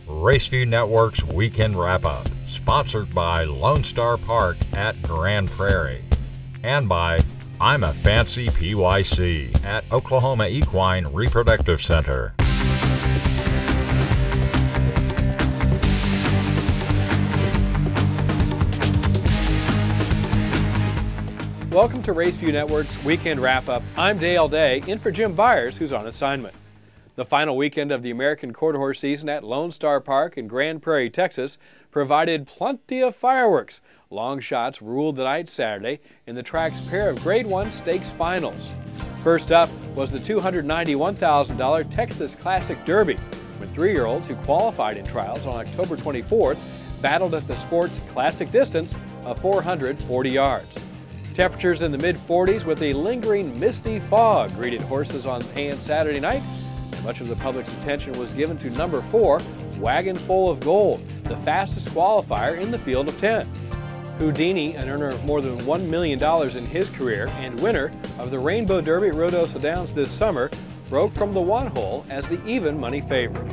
RaceView Network's Weekend Wrap-Up, sponsored by Lone Star Park at Grand Prairie, and by I'm a Fancy PYC at Oklahoma Equine Reproductive Center. Welcome to RaceView Network's Weekend Wrap-Up. I'm Dale Day, in for Jim Byers, who's on assignment. The final weekend of the American Quarter Horse season at Lone Star Park in Grand Prairie, Texas, provided plenty of fireworks. Long shots ruled the night Saturday in the track's pair of Grade 1 stakes finals. First up was the $291,000 Texas Classic Derby, when three-year-olds who qualified in trials on October 24th battled at the sport's classic distance of 440 yards. Temperatures in the mid-40s with a lingering misty fog greeted horses on Pan Saturday night, and much of the public's attention was given to number 4, Wagon Full of Gold, the fastest qualifier in the field of 10. Houdini, an earner of more than $1 million in his career and winner of the Rainbow Derby at Rodosa Downs this summer, broke from the one hole as the even money favorite.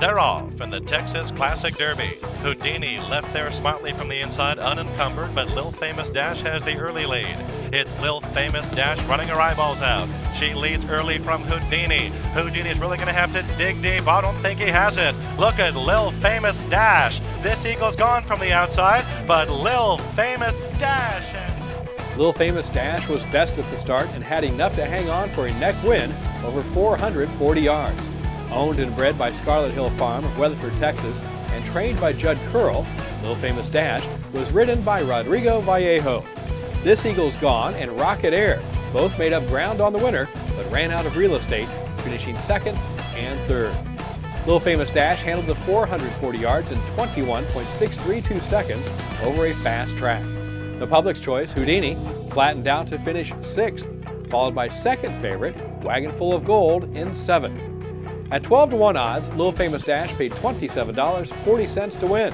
They're off in the Texas Classic Derby. Houdini left there smartly from the inside, unencumbered, but Lil Famous Dash has the early lead. It's Lil Famous Dash running her eyeballs out. She leads early from Houdini. Houdini's really going to have to dig deep. I don't think he has it. Look at Lil Famous Dash. This eagle's gone from the outside, but Lil Famous Dash. Lil Famous Dash was best at the start and had enough to hang on for a neck win over 440 yards. Owned and bred by Scarlet Hill Farm of Weatherford, Texas, and trained by Judd Curl, Lil Famous Dash was ridden by Rodrigo Vallejo. This Eagle's Gone and Rocket Air both made up ground on the winner, but ran out of real estate, finishing second and third. Lil Famous Dash handled the 440 yards in 21.632 seconds over a fast track. The public's choice, Houdini, flattened out to finish 6th, followed by second favorite, Wagon Full of Gold, in 7th. At 12-to-1 odds, Lil Famous Dash paid $27.40 to win.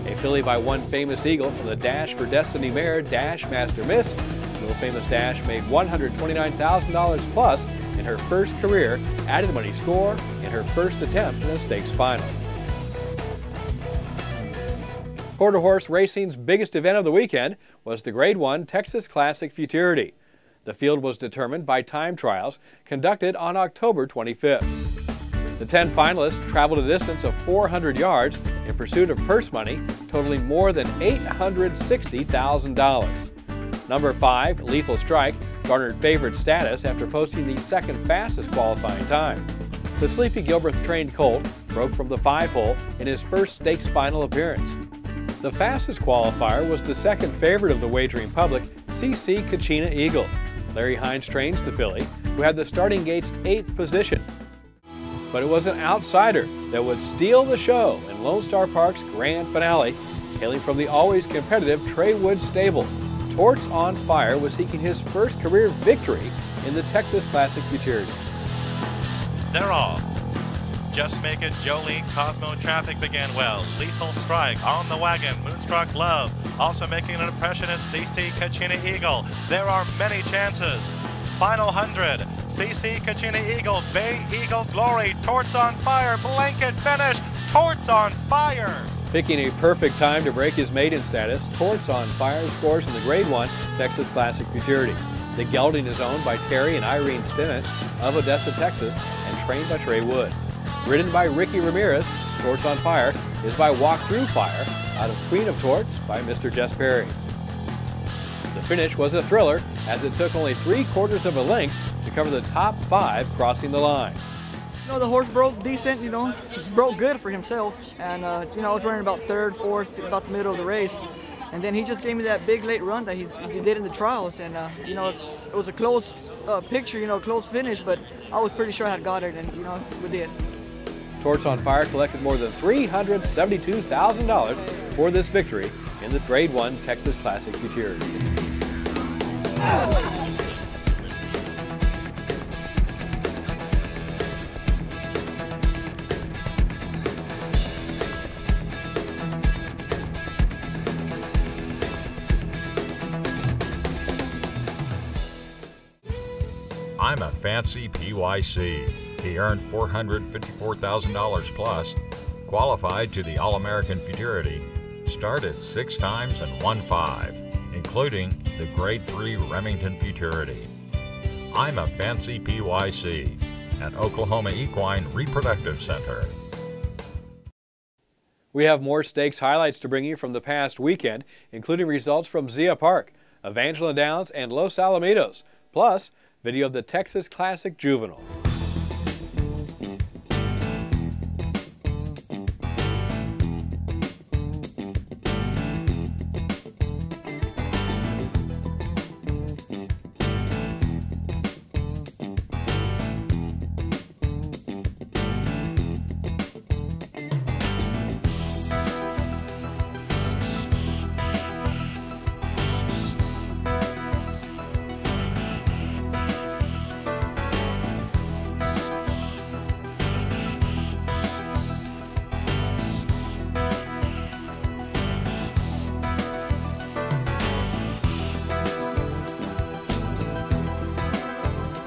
A filly by one famous eagle from the Dash for Destiny mare, Dash Master Miss, Lil Famous Dash made $129,000 plus in her first career added money score in her first attempt in a stakes final. Quarter horse racing's biggest event of the weekend was the Grade 1 Texas Classic Futurity. The field was determined by time trials conducted on October 25th. The 10 finalists traveled a distance of 400 yards in pursuit of purse money totaling more than $860,000. Number 5, Lethal Strike, garnered favorite status after posting the second fastest qualifying time. The Sleepy Gilbert-trained colt broke from the 5-hole in his first stakes final appearance. The fastest qualifier was the second favorite of the wagering public, CC Kachina Eagle. Larry Hines trains the filly, who had the starting gate's 8th position. But it was an outsider that would steal the show in Lone Star Park's grand finale, hailing from the always competitive Trey Woods stable. Torts on Fire was seeking his first career victory in the Texas Classic Futurity. They're off. Just Make It, Jolie, Cosmo Traffic began well. Lethal Strike on the wagon. Moonstruck Love also making an impression is CC Kachina Eagle. There are many chances. Final 100. CC Kachina Eagle, Bay Eagle Glory, Torts on Fire, blanket finish, Torts on Fire. Picking a perfect time to break his maiden status, Torts on Fire scores in the Grade 1 Texas Classic Futurity. The gelding is owned by Terry and Irene Stinnett of Odessa, Texas, and trained by Trey Wood. Ridden by Ricky Ramirez, Torts on Fire is by Walk Through Fire out of Queen of Torts by Mr. Jess Perry. The finish was a thriller as it took only 3/4 of a length to cover the top 5 crossing the line. You know, the horse broke decent, broke good for himself. And, I was running about 3rd, 4th, about the middle of the race. And then he just gave me that big late run that he did in the trials. And, it was a close picture, close finish, but I was pretty sure I had got it, and, we did. Torts on Fire collected more than $372,000 for this victory in the Grade 1 Texas Classic Futurity. I'm a Fancy PYC. He earned $454,000 plus, qualified to the All-American Futurity, started 6 times and won 5, including the Grade 3 Remington Futurity. I'm a Fancy PYC at Oklahoma Equine Reproductive Center. We have more stakes highlights to bring you from the past weekend, including results from Zia Park, Evangeline Downs, and Los Alamitos, plus video of the Texas Classic Juvenile.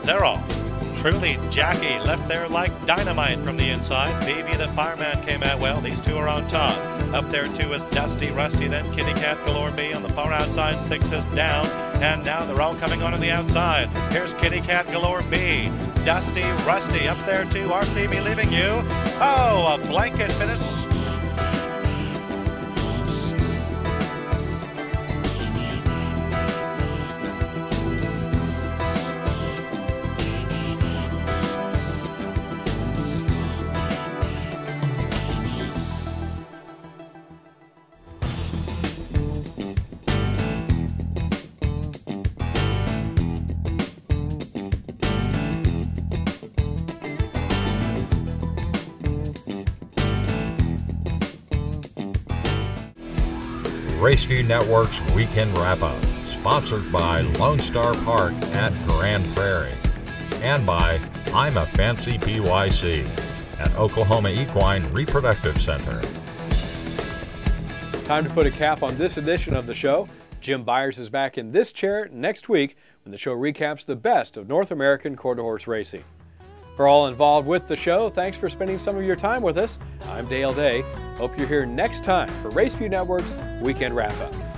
They're off. Truly, Jackie left there like dynamite from the inside. Phoebe the fireman came out well. These two are on top. Up there too is Dusty, Rusty, then Kitty Cat Galore B on the far outside. 6 is down, and now they're all coming on the outside. Here's Kitty Cat Galore B. Dusty, Rusty up there too. RCB leaving you. Oh, a blanket finish. RaceView Network's Weekend Wrap-Up, sponsored by Lone Star Park at Grand Prairie, and by I'm a Fancy PYC at Oklahoma Equine Reproductive Center. Time to put a cap on this edition of the show. Jim Byers is back in this chair next week when the show recaps the best of North American quarter-horse racing. For all involved with the show, thanks for spending some of your time with us. I'm Dale Day. Hope you're here next time for RaceView Network's Weekend Wrap-Up.